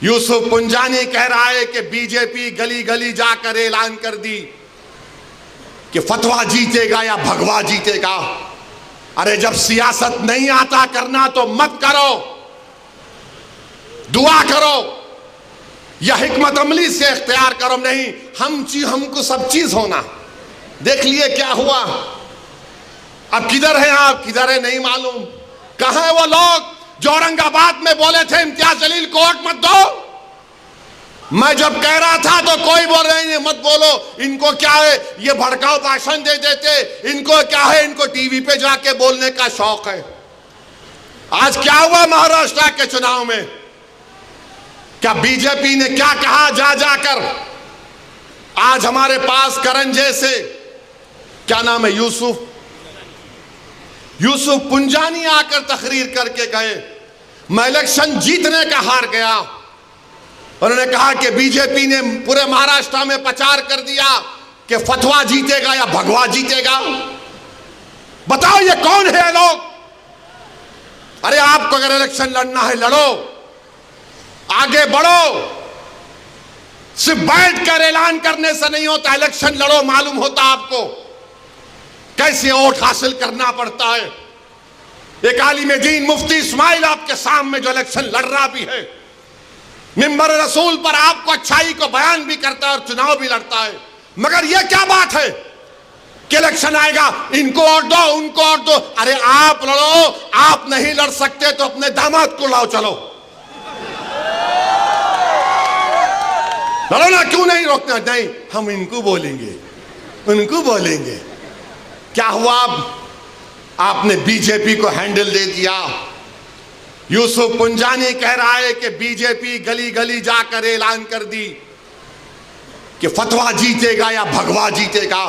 यूसुफ पुंजानी कह रहा है कि बीजेपी गली गली जाकर ऐलान कर दी कि फतवा जीतेगा या भगवा जीतेगा। अरे जब सियासत नहीं आता करना तो मत करो, दुआ करो या हिकमत अमली से इख्तियार करो। नहीं, हमको सब चीज होना। देख लिए क्या हुआ। अब किधर है आप, किधर है नहीं मालूम। कहां है वो लोग जो औरंगाबाद में बोले थे इम्तियाज जलील को वोट मत दो। मैं जब कह रहा था तो कोई बोल रहे हैं मत बोलो, इनको क्या है, ये भड़काऊ भाषण दे देते, इनको क्या है, इनको टीवी पे जाके बोलने का शौक है। आज क्या हुआ महाराष्ट्र के चुनाव में, क्या बीजेपी ने क्या कहा जा जाकर। आज हमारे पास करण जैसे, क्या नाम है, यूसुफ पुंजानी आकर तकरीर करके गए, मैं इलेक्शन जीतने का हार गया। उन्होंने कहा कि बीजेपी ने पूरे महाराष्ट्र में प्रचार कर दिया कि फतवा जीतेगा या भगवा जीतेगा। बताओ ये कौन है लोग। अरे आपको अगर इलेक्शन लड़ना है लड़ो, आगे बढ़ो। सिर्फ बैठकर ऐलान करने से नहीं होता, इलेक्शन लड़ो, मालूम होता आपको कैसे वोट हासिल करना पड़ता है। एक आलिम दीन मुफ्ती इस्माइल आपके सामने जो इलेक्शन लड़ रहा भी है, मिंबर रसूल पर आपको अच्छाई को बयान भी करता है और चुनाव भी लड़ता है। मगर यह क्या बात है कि इलेक्शन आएगा इनको वोट दो, उनको वोट दो। अरे आप लड़ो, आप नहीं लड़ सकते तो अपने दामाद को लाओ, चलो लड़ो ना, क्यों नहीं रोकना। नहीं, हम इनको बोलेंगे, उनको बोलेंगे। क्या हुआ, आपने बीजेपी को हैंडल दे दिया। यूसुफ पुंजानी कह रहा है कि बीजेपी गली गली जाकर ऐलान कर दी कि फतवा जीतेगा या भगवा जीतेगा।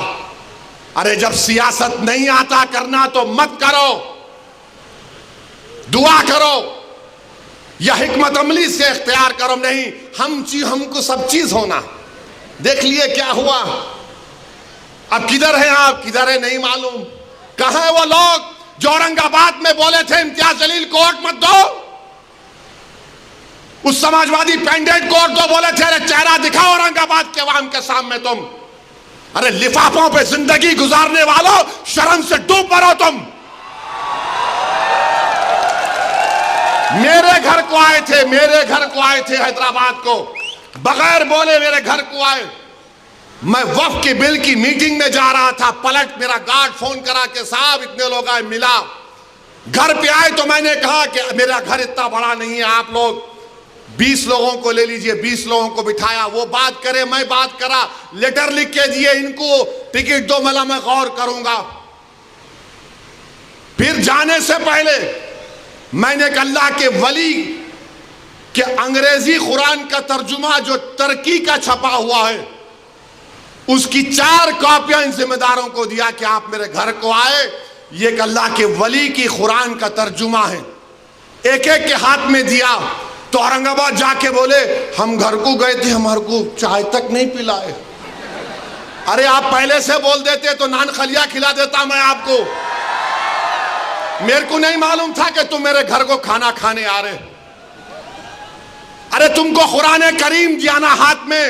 अरे जब सियासत नहीं आता करना तो मत करो, दुआ करो या हिकमत अमली से इख्तियार करो। नहीं, हमको सब चीज होना। देख लिए क्या हुआ। अब किधर है आप, किधर है नहीं मालूम। कहां है वो लोग जो औरंगाबाद में बोले थे इम्तियाज जलील को वोट मत दो। उस समाजवादी पैंडेट को वोट दो, बोले थे अरे चेहरा दिखाओ औरंगाबाद के अवाम के सामने तुम। अरे लिफाफों पे जिंदगी गुजारने वालों, शर्म से डूब मरो तुम। मेरे घर को आए थे, हैदराबाद को, बगैर बोले मेरे घर को आए। मैं वक्फ के बिल की मीटिंग में जा रहा था, पलट मेरा गार्ड फोन करा के साहब इतने लोग आए, मिला। घर पे आए तो मैंने कहा कि मेरा घर इतना बड़ा नहीं है, आप लोग 20 लोगों को ले लीजिए। 20 लोगों को बिठाया, वो बात करे, मैं बात करा, लेटर लिख के दिए, इनको टिकट दो, मैं गौर करूंगा। फिर जाने से पहले मैंने अल्लाह के वली के अंग्रेजी कुरान का तर्जुमा जो तुर्की का छपा हुआ है, उसकी 4 कॉपियां इन जिम्मेदारों को दिया कि आप मेरे घर को आए, ये एक अल्लाह के वली की कुरान का तर्जुमा है। एक एक के हाथ में दिया तो औरंगाबाद जाके बोले हम घर को गए थे, हमारे को चाय तक नहीं पिलाए। अरे आप पहले से बोल देते तो नान खलिया खिला देता मैं आपको। मेरे को नहीं मालूम था कि तुम मेरे घर को खाना खाने आ रहे। अरे तुमको कुरान करीम दिया ना हाथ में,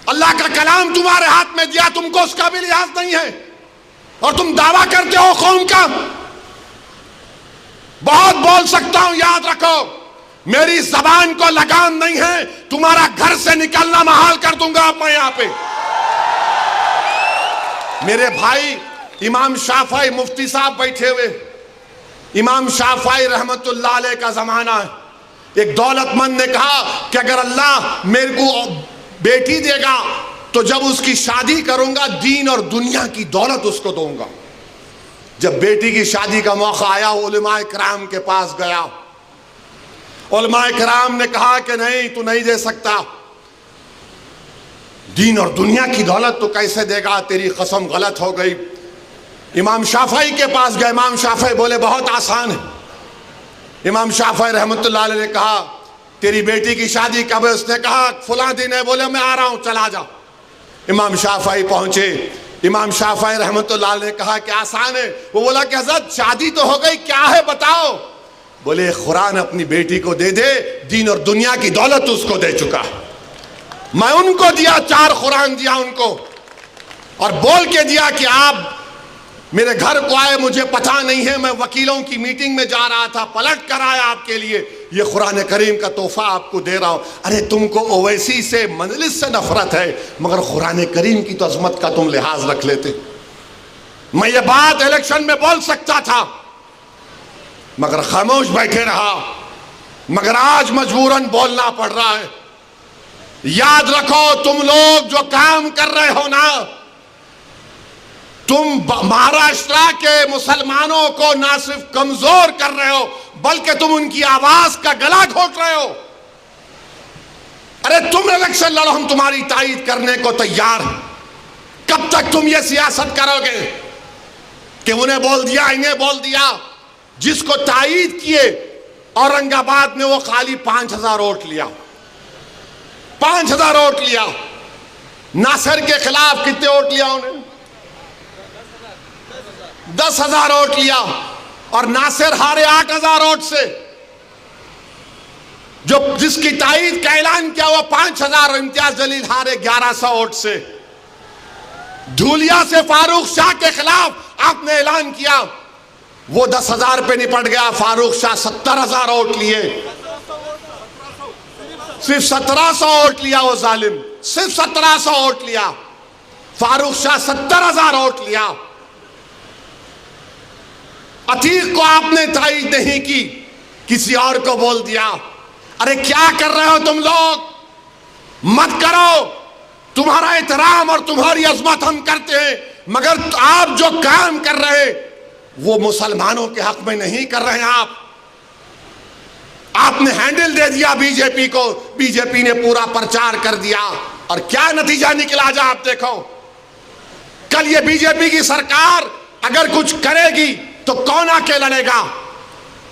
अल्लाह का कलाम तुम्हारे हाथ में दिया, तुमको उसका भी लिहाज नहीं है और तुम दावा करते हो कौम का। बहुत बोल सकता हूं, याद रखो मेरी जबान को लगाम नहीं है, तुम्हारा घर से निकलना महाल कर दूंगा मैं यहां पे। मेरे भाई इमाम शाफई मुफ्ती साहब बैठे हुए, इमाम शाफई रहमतुल्लाह अलैह का जमाना है। एक दौलतमंद ने कहा कि अगर अल्लाह मेरे को बेटी देगा तो जब उसकी शादी करूंगा दीन और दुनिया की दौलत उसको दूंगा। जब बेटी की शादी का मौका आया, उलमाए किराम के पास गया। उलमाए किराम ने कहा कि नहीं, तू नहीं दे सकता, दीन और दुनिया की दौलत तो कैसे देगा, तेरी कसम गलत हो गई। इमाम शाफई के पास गए, इमाम शाफई बोले बहुत आसान है। इमाम शाफई रहमतुल्लाह अलैह ने कहा तेरी बेटी की शादी कब है? उसने कहा फला दिन है। बोले मैं आ रहा हूं, चला जा। इमाम शाफई पहुंचे, इमाम शाफई रहमतुल्लाह अलैह ने कहा कि आसान है। वो बोला कि हज़रत शादी तो हो गई, क्या है बताओ। बोले कुरान अपनी बेटी को दे दे, दीन और दुनिया की दौलत उसको दे चुका। मैं उनको दिया, 4 कुरान दिया उनको, और बोल के दिया कि आप मेरे घर को आए, मुझे पता नहीं है, मैं वकीलों की मीटिंग में जा रहा था, पलट कर आया आपके लिए, ये कुरान करीम का तोहफा आपको दे रहा हूं। अरे तुमको ओवैसी से, मजलिस से नफरत है, मगर कुरान करीम की तो अजमत का तुम लिहाज रख लेते। मैं ये बात इलेक्शन में बोल सकता था, मगर खामोश बैठे रहा, मगर आज मजबूरन बोलना पड़ रहा है। याद रखो, तुम लोग जो काम कर रहे हो ना, तुम महाराष्ट्र के मुसलमानों को ना सिर्फ कमजोर कर रहे हो, बल्कि तुम उनकी आवाज का गला घोट रहे हो। अरे तुम इलेक्शन लड़ो, हम तुम्हारी तायीद करने को तैयार हैं। कब तक तुम ये सियासत करोगे कि उन्हें बोल दिया, इन्हें बोल दिया? जिसको तायीद किए औरंगाबाद में, वो खाली 5000 वोट लिया, 5000 वोट लिया। नासिर के खिलाफ कितने वोट लिया उन्हें? 10,000 वोट लिया, और नासिर हारे 8,000 वोट से। जो जिसकी तायीद का ऐलान किया हुआ 5,000, और इम्तियाज जलील हारे 1100 वोट से। धूलिया से फारूक शाह के खिलाफ आपने ऐलान किया, वो 10,000 पे निपट गया। फारूक शाह 70,000 वोट लिए, सिर्फ 1700 वोट लिया वो जालिम, सिर्फ 1700 वोट लिया। फारूक शाह 70,000 वोट लिया। अतीक को आपने तायीद नहीं की, किसी और को बोल दिया। अरे क्या कर रहे हो तुम लोग? मत करो। तुम्हारा एहतराम और तुम्हारी अजमत हम करते हैं, मगर आप जो काम कर रहे वो मुसलमानों के हक में नहीं कर रहे हैं। आपने हैंडल दे दिया बीजेपी को, बीजेपी ने पूरा प्रचार कर दिया, और क्या नतीजा निकला जा आप देखो। कल ये बीजेपी की सरकार अगर कुछ करेगी तो कौन आके लड़ेगा?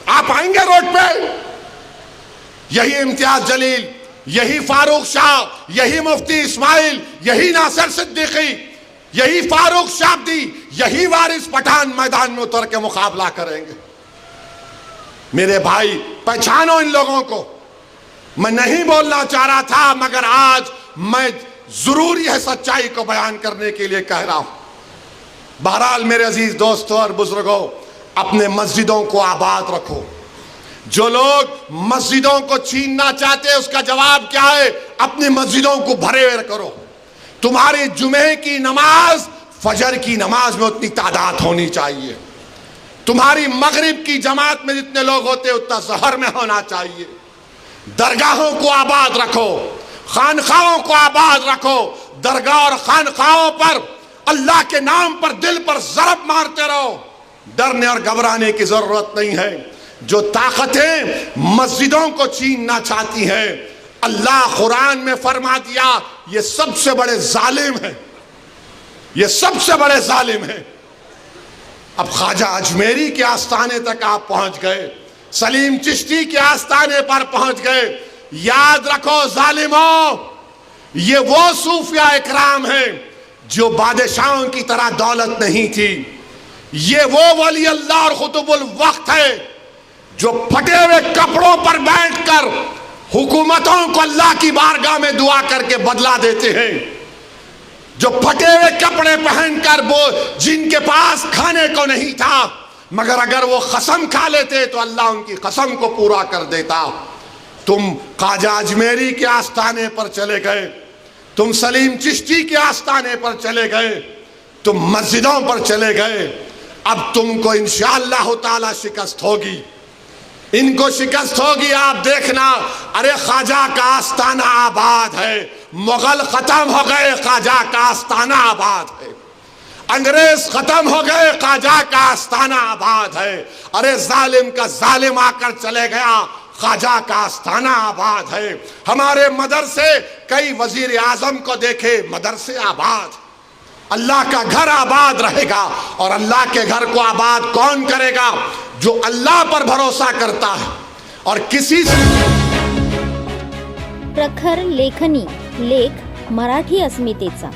आप आएंगे रोड पे? यही इम्तियाज जलील, यही फारूक शाह, यही मुफ्ती इस्माइल, यही नासिर सिद्दीकी, यही फारूक शाब्दी, यही वारिस पठान मैदान में उतर के मुकाबला करेंगे। मेरे भाई, पहचानो इन लोगों को। मैं नहीं बोलना चाह रहा था, मगर आज मैं जरूरी है सच्चाई को बयान करने के लिए कह रहा हूं। बहरहाल मेरे अजीज दोस्तों और बुजुर्गों, अपने मस्जिदों को आबाद रखो। जो लोग मस्जिदों को छीनना चाहते हैं, उसका जवाब क्या है? अपनी मस्जिदों को भरे करो। तुम्हारी जुमे की नमाज फजर की नमाज में उतनी तादाद होनी चाहिए। तुम्हारी मगरिब की जमात में जितने लोग होते हैं, उतना जहर में होना चाहिए। दरगाहों को आबाद रखो, खानखाओं को आबाद रखो। दरगाह और खानखाओं पर अल्लाह के नाम पर दिल पर ज़रब मारते रहो। डरने और घबराने की जरूरत नहीं है। जो ताकतें मस्जिदों को छीनना चाहती हैं, अल्लाह कुरान में फरमा दिया, ये सबसे बड़े जालिम हैं, ये सबसे बड़े जालिम हैं। अब ख्वाजा अजमेरी के आस्थाने तक आप पहुंच गए, सलीम चिश्ती के आस्थाने पर पहुंच गए। याद रखो जालिमों, ये वो सूफिया इकराम हैं जो बादशाहों की तरह दौलत नहीं थी। ये वो वली अल्लाह और खुतुबुल वक्त है जो फटे हुए कपड़ों पर बैठकर हुकूमतों को अल्लाह की बारगाह में दुआ करके बदला देते हैं। जो फटे हुए कपड़े पहनकर, वो जिनके पास खाने को नहीं था, मगर अगर वो कसम खा लेते तो अल्लाह उनकी कसम को पूरा कर देता। तुम ख्वाजा अजमेरी के आस्थाने पर चले गए, तुम सलीम चिश्ती के आस्थाने पर चले गए, तुम मस्जिदों पर चले गए। अब तुमको इंशाअल्लाह ताला शिकस्त होगी, इनको शिकस्त होगी, आप देखना। अरे ख्वाजा का आस्थाना आबाद है, मुगल खत्म हो गए, ख्वाजा का आस्थाना आबाद है। अंग्रेज खत्म हो गए, ख्वाजा का आस्थाना आबाद है। अरे जालिम का जालिम आकर चले गया, ख्वाजा का आस्थाना आबाद है। हमारे मदरसे, कई वजीर आजम को देखे, मदरसे आबाद। अल्लाह का घर आबाद रहेगा, और अल्लाह के घर को आबाद कौन करेगा? जो अल्लाह पर भरोसा करता है और किसी से। प्रखर लेखनी, लेख मराठी अस्मितेचा।